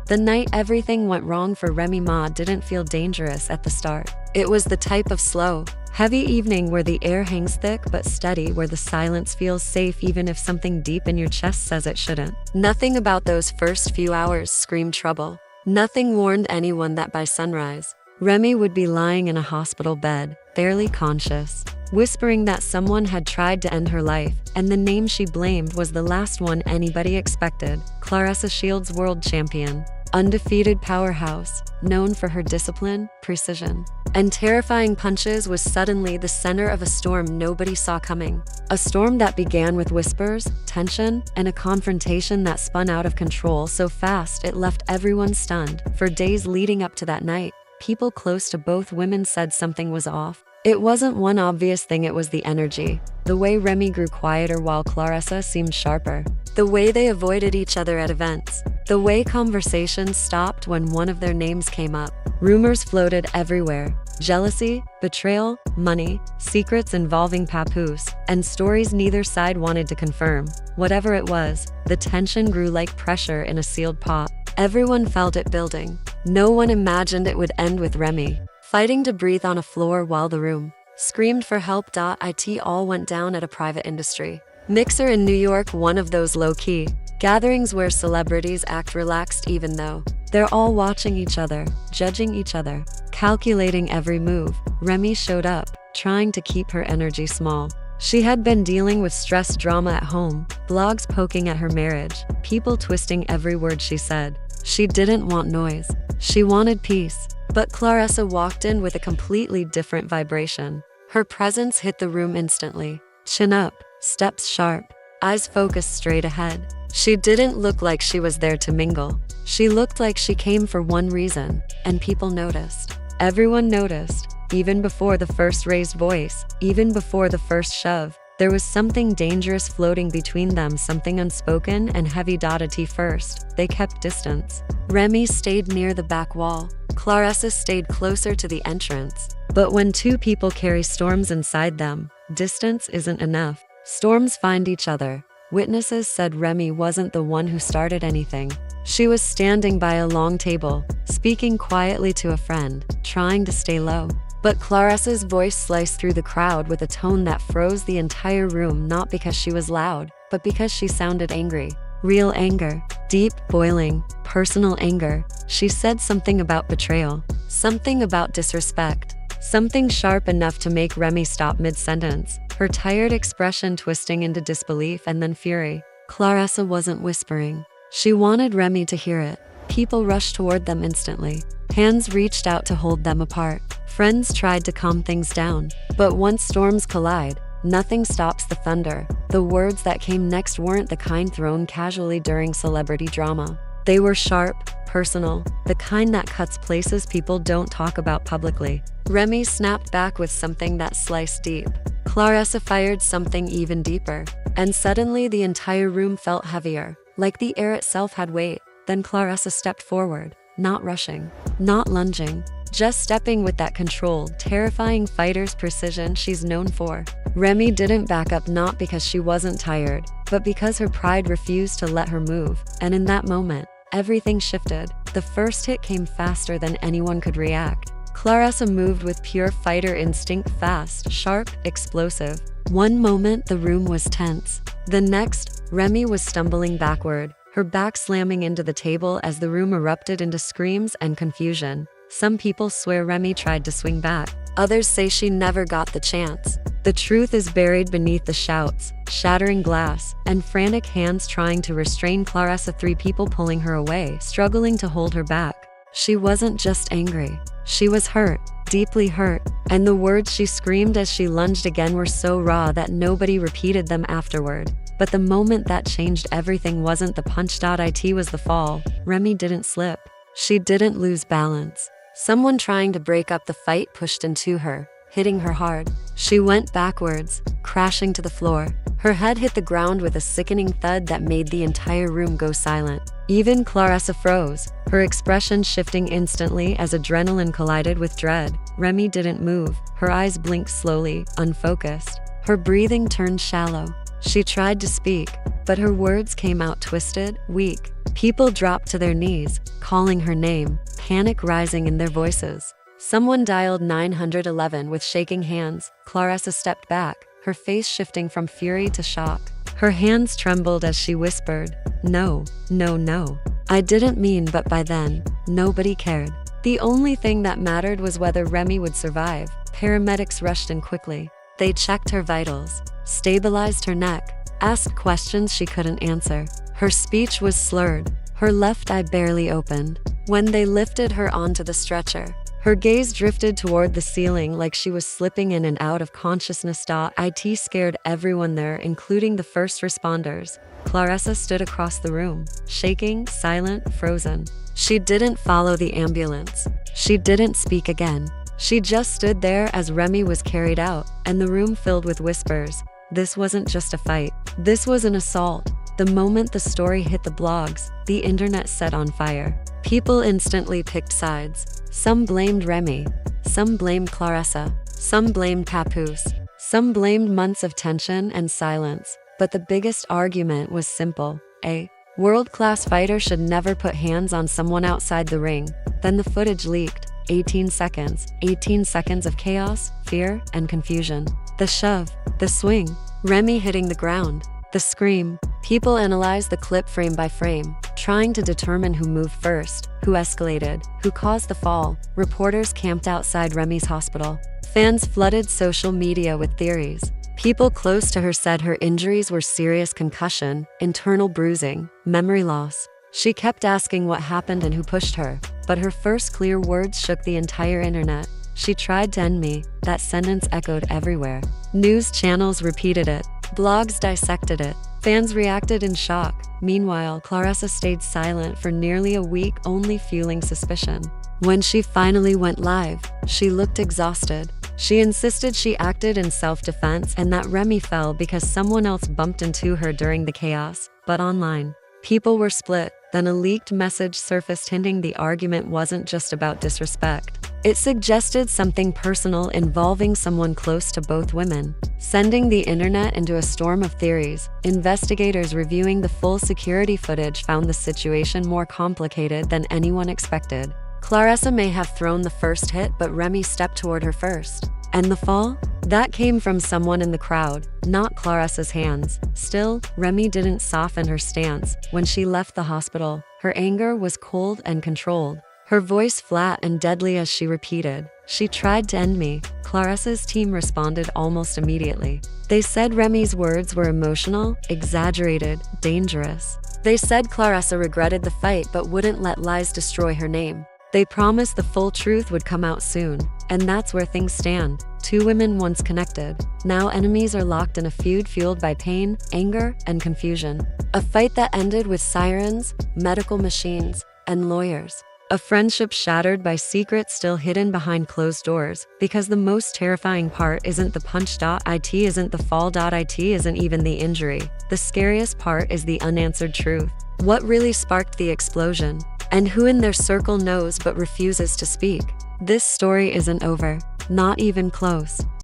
The night everything went wrong for Remy Ma didn't feel dangerous at the start. It was the type of slow, heavy evening where the air hangs thick but steady, where the silence feels safe even if something deep in your chest says it shouldn't. Nothing about those first few hours screamed trouble. Nothing warned anyone that by sunrise, Remy would be lying in a hospital bed, barely conscious, whispering that someone had tried to end her life, and the name she blamed was the last one anybody expected: Claressa Shields, world champion, undefeated powerhouse, known for her discipline, precision, and terrifying punches, was suddenly the center of a storm nobody saw coming. A storm that began with whispers, tension, and a confrontation that spun out of control so fast it left everyone stunned. For days leading up to that night, people close to both women said something was off. It wasn't one obvious thing, it was the energy. The way Remy grew quieter while Claressa seemed sharper. The way they avoided each other at events. The way conversations stopped when one of their names came up. Rumors floated everywhere. Jealousy, betrayal, money, secrets involving Papoose, and stories neither side wanted to confirm. Whatever it was, the tension grew like pressure in a sealed pot. Everyone felt it building. No one imagined it would end with Remy fighting to breathe on a floor while the room screamed for help. It all went down at a private industry mixer in New York, one of those low-key gatherings where celebrities act relaxed even though they're all watching each other, judging each other, calculating every move. Remy showed up, trying to keep her energy small. She had been dealing with stress drama at home, blogs poking at her marriage, people twisting every word she said. She didn't want noise. She wanted peace. But Claressa walked in with a completely different vibration. Her presence hit the room instantly. Chin up, steps sharp, eyes focused straight ahead. She didn't look like she was there to mingle. She looked like she came for one reason, and people noticed. Everyone noticed, even before the first raised voice, even before the first shove. There was something dangerous floating between them, something unspoken and heavy. At first, they kept distance. Remy stayed near the back wall. Claressa stayed closer to the entrance. But when two people carry storms inside them, distance isn't enough. Storms find each other. Witnesses said Remy wasn't the one who started anything. She was standing by a long table, speaking quietly to a friend, trying to stay low. But Claressa's voice sliced through the crowd with a tone that froze the entire room, not because she was loud, but because she sounded angry. Real anger. Deep, boiling, personal anger. She said something about betrayal. Something about disrespect. Something sharp enough to make Remy stop mid-sentence, her tired expression twisting into disbelief and then fury. Claressa wasn't whispering. She wanted Remy to hear it. People rushed toward them instantly. Hands reached out to hold them apart. Friends tried to calm things down. But once storms collide, nothing stops the thunder. The words that came next weren't the kind thrown casually during celebrity drama. They were sharp, personal, the kind that cuts places people don't talk about publicly. Remy snapped back with something that sliced deep. Claressa fired something even deeper. And suddenly the entire room felt heavier, like the air itself had weight. Then Claressa stepped forward, not rushing, not lunging, just stepping with that controlled, terrifying fighter's precision she's known for. Remy didn't back up, not because she wasn't tired, but because her pride refused to let her move. And in that moment, everything shifted. The first hit came faster than anyone could react. Claressa moved with pure fighter instinct, fast, sharp, explosive. One moment, the room was tense. The next, Remy was stumbling backward, her back slamming into the table as the room erupted into screams and confusion. Some people swear Remy tried to swing back. Others say she never got the chance. The truth is buried beneath the shouts, shattering glass, and frantic hands trying to restrain Claressa. 3 people pulling her away, struggling to hold her back. She wasn't just angry. She was hurt, deeply hurt. And the words she screamed as she lunged again were so raw that nobody repeated them afterward. But the moment that changed everything wasn't the punch. It was the fall. Remy didn't slip. She didn't lose balance. Someone trying to break up the fight pushed into her, hitting her hard. She went backwards, crashing to the floor. Her head hit the ground with a sickening thud that made the entire room go silent. Even Claressa froze, her expression shifting instantly as adrenaline collided with dread. Remy didn't move, her eyes blinked slowly, unfocused. Her breathing turned shallow. She tried to speak, but her words came out twisted, weak. People dropped to their knees, calling her name, panic rising in their voices. Someone dialed 911 with shaking hands. Claressa stepped back, her face shifting from fury to shock. Her hands trembled as she whispered, "No, no, no. I didn't mean," but by then, nobody cared. The only thing that mattered was whether Remy would survive. Paramedics rushed in quickly. They checked her vitals, stabilized her neck, asked questions she couldn't answer. Her speech was slurred, her left eye barely opened. When they lifted her onto the stretcher, her gaze drifted toward the ceiling like she was slipping in and out of consciousness. It scared everyone there, including the first responders. Claressa stood across the room, shaking, silent, frozen. She didn't follow the ambulance. She didn't speak again. She just stood there as Remy was carried out, and the room filled with whispers. This wasn't just a fight. This was an assault. The moment the story hit the blogs, the internet set on fire. People instantly picked sides. Some blamed Remy. Some blamed Claressa. Some blamed Papoose. Some blamed months of tension and silence. But the biggest argument was simple. A world-class fighter should never put hands on someone outside the ring. Then the footage leaked. 18 seconds. 18 seconds of chaos, fear, and confusion. The shove. The swing. Remy hitting the ground. The scream. People analyzed the clip frame by frame, trying to determine who moved first, who escalated, who caused the fall. Reporters camped outside Remy's hospital. Fans flooded social media with theories. People close to her said her injuries were serious concussion, internal bruising, memory loss. She kept asking what happened and who pushed her, but her first clear words shook the entire internet. "She tried to end me." That sentence echoed everywhere. News channels repeated it. Blogs dissected it. Fans reacted in shock. Meanwhile, Claressa stayed silent for nearly a week, only fueling suspicion. When she finally went live, she looked exhausted. She insisted she acted in self-defense and that Remy fell because someone else bumped into her during the chaos. But online, people were split. Then a leaked message surfaced hinting the argument wasn't just about disrespect. It suggested something personal involving someone close to both women, sending the internet into a storm of theories. Investigators reviewing the full security footage found the situation more complicated than anyone expected. Claressa may have thrown the first hit, but Remy stepped toward her first. And the fall? That came from someone in the crowd, not Claressa's hands. Still, Remy didn't soften her stance. When she left the hospital, her anger was cold and controlled. Her voice flat and deadly as she repeated, "She tried to end me." Claressa's team responded almost immediately. They said Remy's words were emotional, exaggerated, dangerous. They said Claressa regretted the fight but wouldn't let lies destroy her name. They promised the full truth would come out soon. And that's where things stand. Two women once connected, now enemies are locked in a feud fueled by pain, anger, and confusion. A fight that ended with sirens, medical machines, and lawyers. A friendship shattered by secrets still hidden behind closed doors. Because the most terrifying part isn't the punch.it, isn't the fall.it, isn't even the injury. The scariest part is the unanswered truth. What really sparked the explosion? And who in their circle knows but refuses to speak? This story isn't over. Not even close.